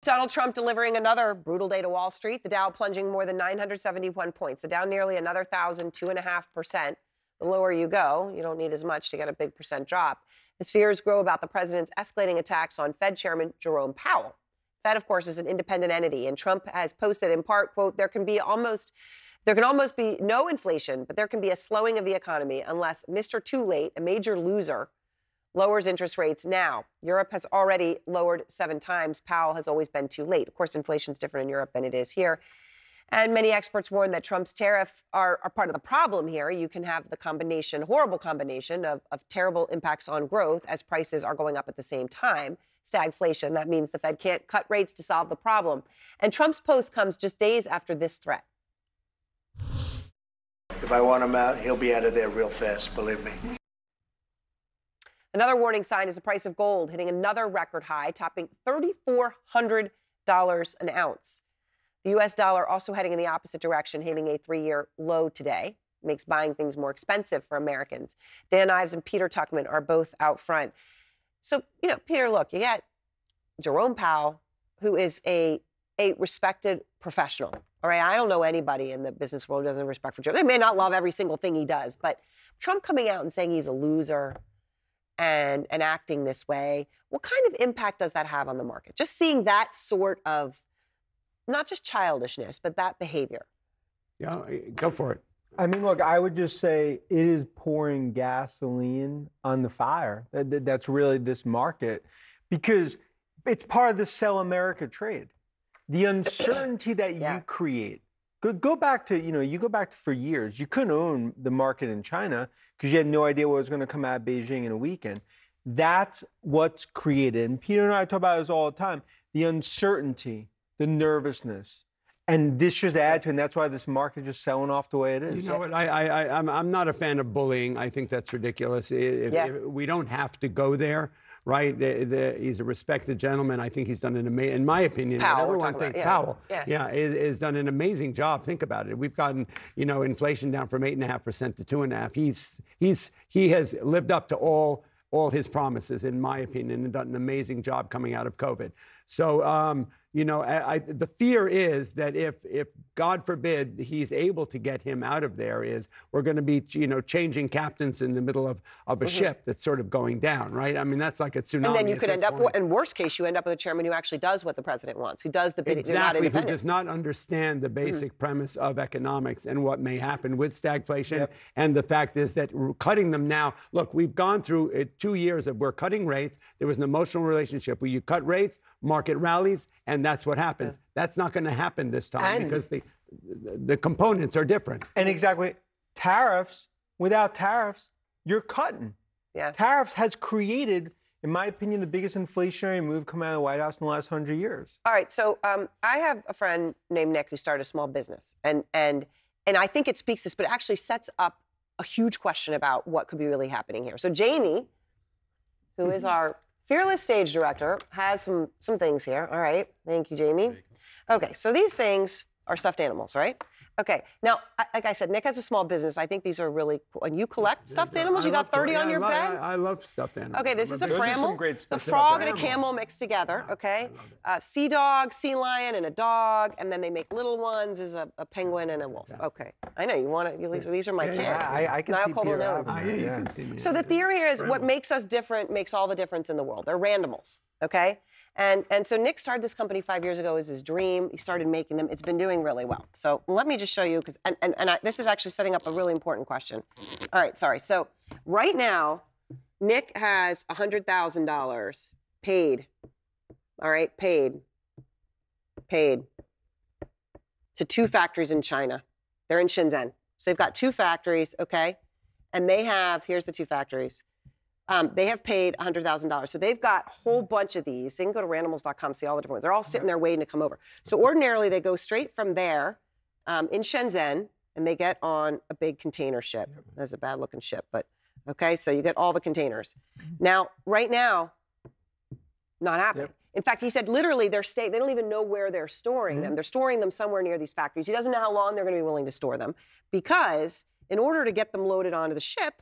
Donald Trump delivering another brutal day to Wall Street. The Dow plunging more than 971 points, so down nearly another 2.5%. The lower you go, you don't need as much to get a big percent drop. As fears grow about the president's escalating attacks on Fed Chairman Jerome Powell. Fed, of course, is an independent entity, and Trump has posted in part, quote, there can almost be no inflation, but there can be a slowing of the economy unless Mr. Too Late, a major loser, lowers interest rates now. Europe has already lowered 7 times. Powell has always been too late. Of course, inflation is different in Europe than it is here. And many experts warn that Trump's tariffs are part of the problem here. You can have the horrible combination of terrible impacts on growth as prices are going up at the same time. Stagflation, that means the Fed can't cut rates to solve the problem. And Trump's post comes just days after this threat. If I want him out, he'll be out of there real fast, believe me. Another warning sign is the price of gold hitting another record high, topping $3,400 an ounce. The U.S. dollar also heading in the opposite direction, hitting a 3-year low today. Makes buying things more expensive for Americans. Dan Ives and Peter Tuchman are both out front. So, Peter, look, you got Jerome Powell, who is a respected professional. All right, I don't know anybody in the business world who doesn't have respect for Jerome. They may not love every single thing he does, but Trump coming out and saying he's a loser and acting this way, what kind of impact does that have on the market? Just seeing that sort of, not just childishness, but that behavior. Yeah, go for it. I mean, look, I would just say it is pouring gasoline on the fire. That's really this market, because it's part of the sell America trade. The uncertainty that you create. Go back to, you go back to for years, you couldn't own the market in China because you had no idea what was going to come out of Beijing in a weekend. That's what's created. And Peter and I talk about this all the time. The uncertainty, the nervousness. And this just adds to it, and that's why this market is just selling off the way it is. You know what? I'm not a fan of bullying. I think that's ridiculous. If we don't have to go there, right? He's a respected gentleman. I think he's done an amazing, in my opinion, Powell, Powell, has done an amazing job. Think about it. We've gotten, inflation down from 8.5% to 2.5%. He has lived up to all his promises, in my opinion, and done an amazing job coming out of COVID. So, the fear is that if God forbid he's able to get him out of there, is we're going to be, changing captains in the middle of a ship that's sort of going down, right? I mean, that's like a tsunami. And then you could end up, in worst case, you end up with a chairman who actually does what the president wants, who does the bidding. Exactly, who does not understand the basic premise of economics and what may happen with stagflation. Yep. And the fact is that cutting them now, look, we've gone through 2 years of we're cutting rates. There was an emotional relationship where you cut rates, market rallies, and that's what happens. Yeah. That's not going to happen this time because the components are different. And exactly, without tariffs, you're cutting. Yeah. Tariffs has created, in my opinion, the biggest inflationary move coming out of the White House in the last 100 years. All right, so I have a friend named Nick who started a small business, and I think it speaks to this, but it actually sets up a huge question about what could be really happening here. So Jamie, who is our fearless stage director, has some things here. All right, thank you, Jamie. Okay, so these things are stuffed animals, right? Okay, now, like I said, Nick has a small business. I think these are really cool. And you collect stuffed animals? You got 30 on your bed? I love stuffed animals. Okay, this is a Framel, a frog and a camel mixed together, okay? Sea dog, sea lion, and a dog, and then they make little ones is a penguin and a wolf. Okay, I know, you want to, these are my kids. I can see Peter out. So the theory here is what makes us different makes all the difference in the world. They're randomals, okay? And so Nick started this company 5 years ago as his dream. He started making them. It's been doing really well. So let me just show you, because this is actually setting up a really important question. All right, sorry. So right now, Nick has $100,000 paid. All right, paid to 2 factories in China. They're in Shenzhen. So they've got 2 factories, okay? And they have, here's the 2 factories. They have paid $100,000. So they've got a whole bunch of these. You can go to randomals.com, see all the different ones. They're all sitting there waiting to come over. So ordinarily, they go straight from there in Shenzhen, and they get on a big container ship. That's a bad-looking ship, but okay, so you get all the containers. Now, right now, not happening. Yep. In fact, he said literally they don't even know where they're storing them. They're storing them somewhere near these factories. He doesn't know how long they're going to be willing to store them, because in order to get them loaded onto the ship,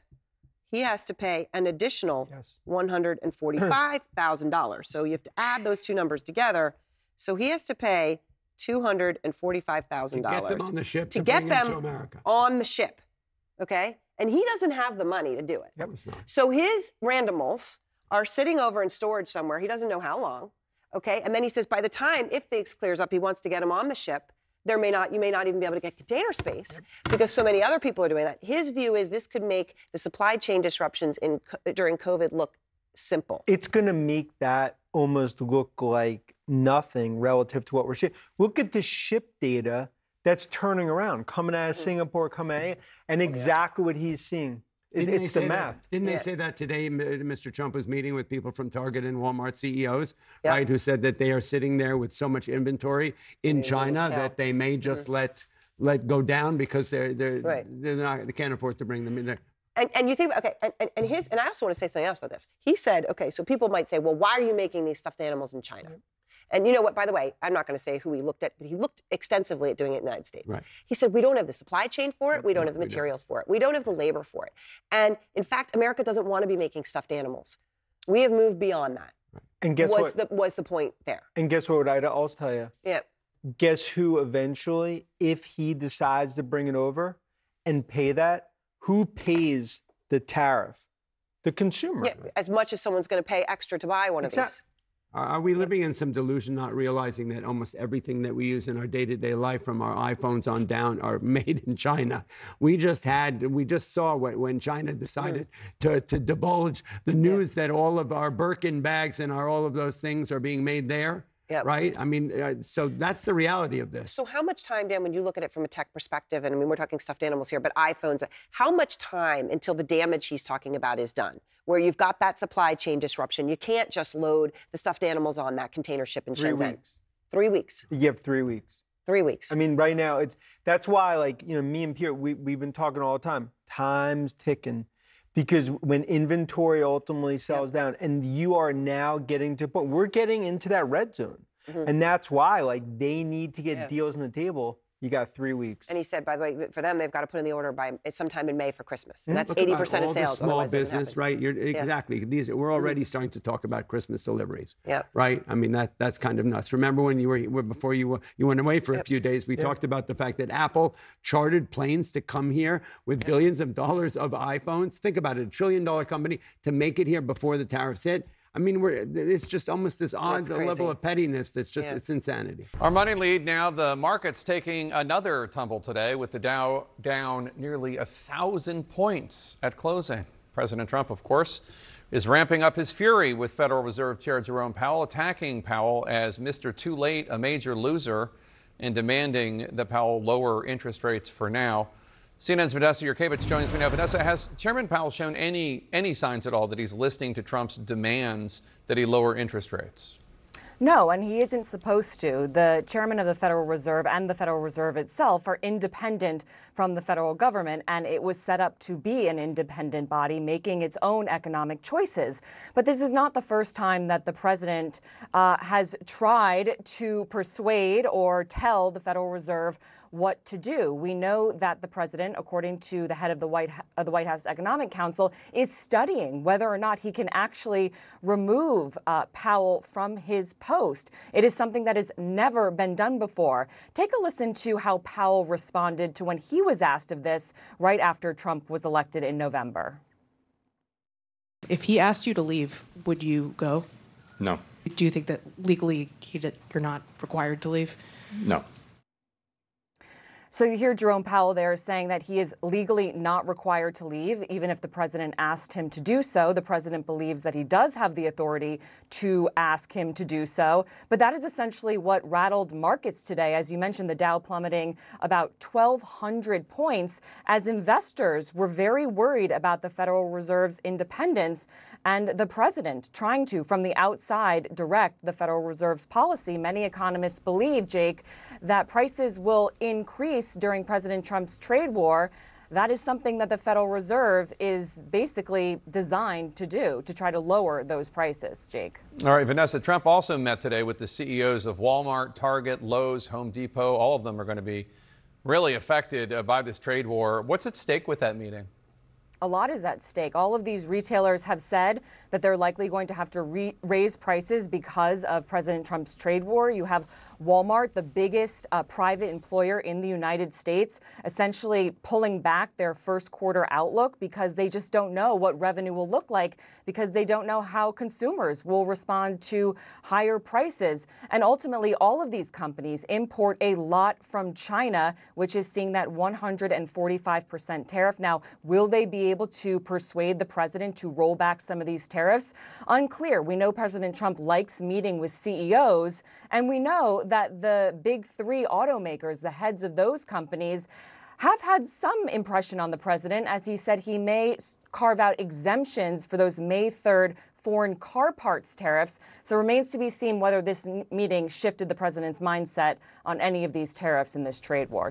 he has to pay an additional $145,000. So you have to add those 2 numbers together So he has to pay $245,000 To get them on the ship to to get bring them them to America. on the ship. Okay? And he doesn't have the money to do it. Of course not. So his randimals are sitting over in storage somewhere. He doesn't know how long. Okay? And then he says by the time, if this clears up, he wants to get them on the ship. You may not even be able to get container space because so many other people are doing that. His view is this could make the supply chain disruptions during COVID look simple. It's going to make that almost look like nothing relative to what we're seeing. Look at the ship data that's turning around, coming out of Singapore, coming out, and exactly what he's seeing. It's the math. Didn't they say that today? Mr. Trump was meeting with people from Target and Walmart CEOs, right, who said that they are sitting there with so much inventory in China that they may just let go down because they can't afford to bring them in there. And you think, okay, and I also want to say something else about this. He said, okay, so people might say, well, why are you making these stuffed animals in China? And you know what, by the way, I'm not going to say who he looked at, but he looked extensively at doing it in the United States. Right. He said, we don't have the supply chain for it. We don't have the materials for it. We don't have the labor for it. And in fact, America doesn't want to be making stuffed animals. We have moved beyond that. And guess what? Was the point there. And guess what I'd also tell you? Yeah. Guess who eventually, if he decides to bring it over and pay that, who pays the tariff? The consumer. Yeah, as much as someone's going to pay extra to buy one of these. Are we living in some delusion, not realizing that almost everything that we use in our day-to-day life, from our iPhones on down, are made in China? We just saw when China decided to divulge the news that all of our Birkin bags and all of those things are being made there. Yep. Right? I mean, so that's the reality of this. So how much time, Dan, when you look at it from a tech perspective, and I mean, we're talking stuffed animals here, but iPhones, how much time until the damage he's talking about is done? Where you've got that supply chain disruption. You can't just load the stuffed animals on that container ship in Shenzhen. 3 weeks. 3 weeks. You have 3 weeks. 3 weeks. I mean, right now, that's why, like, you know, me and Pierre, we've been talking all the time. Time's ticking. Because when inventory ultimately sells down, and you are now getting to a point, we're getting into that red zone. And that's why, like, they need to get deals on the table. You got 3 weeks. And he said, by the way, for them, they've got to put in the order by sometime in May for Christmas. And that's 80% of sales. All the small business, right? Exactly. We're already starting to talk about Christmas deliveries. Yeah. Right? I mean, that's kind of nuts. Remember when before you went away for a few days, we talked about the fact that Apple chartered planes to come here with billions of dollars of iPhones. Think about it, $1 trillion company to make it here before the tariffs hit. I mean, it's just almost this odd level of pettiness that's just, it's insanity. Our money lead now, the market's taking another tumble today with the Dow down nearly 1,000 points at closing. President Trump, of course, is ramping up his fury with Federal Reserve Chair Jerome Powell, attacking Powell as Mr. Too Late, a major loser, and demanding that Powell lower interest rates for now. CNN's Vanessa Yurkevich joins me now. Vanessa, has Chairman Powell shown any signs at all that he's listening to Trump's demands that he lower interest rates? No, and he isn't supposed to. The chairman of the Federal Reserve and the Federal Reserve itself are independent from the federal government, and it was set up to be an independent body making its own economic choices. But this is not the first time that the president has tried to persuade or tell the Federal Reserve what to do. We know that the president, according to the head of the White House Economic Council, is studying whether or not he can actually remove Powell from his post. It is something that has never been done before. Take a listen to how Powell responded to when he was asked of this right after Trump was elected in November. If he asked you to leave, would you go? No. Do you think that legally you're not required to leave? No. So you hear Jerome Powell there saying that he is legally not required to leave, even if the president asked him to do so. The president believes that he does have the authority to ask him to do so. But that is essentially what rattled markets today. As you mentioned, the Dow plummeting about 1,200 points as investors were very worried about the Federal Reserve's independence and the president trying to, from the outside, direct the Federal Reserve's policy. Many economists believe, Jake, that prices will increase during President Trump's trade war. That is something that the Federal Reserve is basically designed to do, to try to lower those prices, Jake. All right, Vanessa, Trump also met today with the CEOs of Walmart, Target, Lowe's, Home Depot. All of them are going to be really affected by this trade war. What's at stake with that meeting? a lot is at stake. All of these retailers have said that they're likely going to have to raise prices because of President Trump's trade war. You have Walmart, the biggest private employer in the United States, essentially pulling back their first quarter outlook because they just don't know what revenue will look like, because they don't know how consumers will respond to higher prices. And ultimately, all of these companies import a lot from China, which is seeing that 145% tariff. Now, will they be able to persuade the president to roll back some of these tariffs? Unclear. We know President Trump likes meeting with CEOs, and we know that the big three automakers, the heads of those companies, have had some impression on the president, as he said he may carve out exemptions for those May 3rd foreign car parts tariffs. So it remains to be seen whether this meeting shifted the president's mindset on any of these tariffs in this trade war.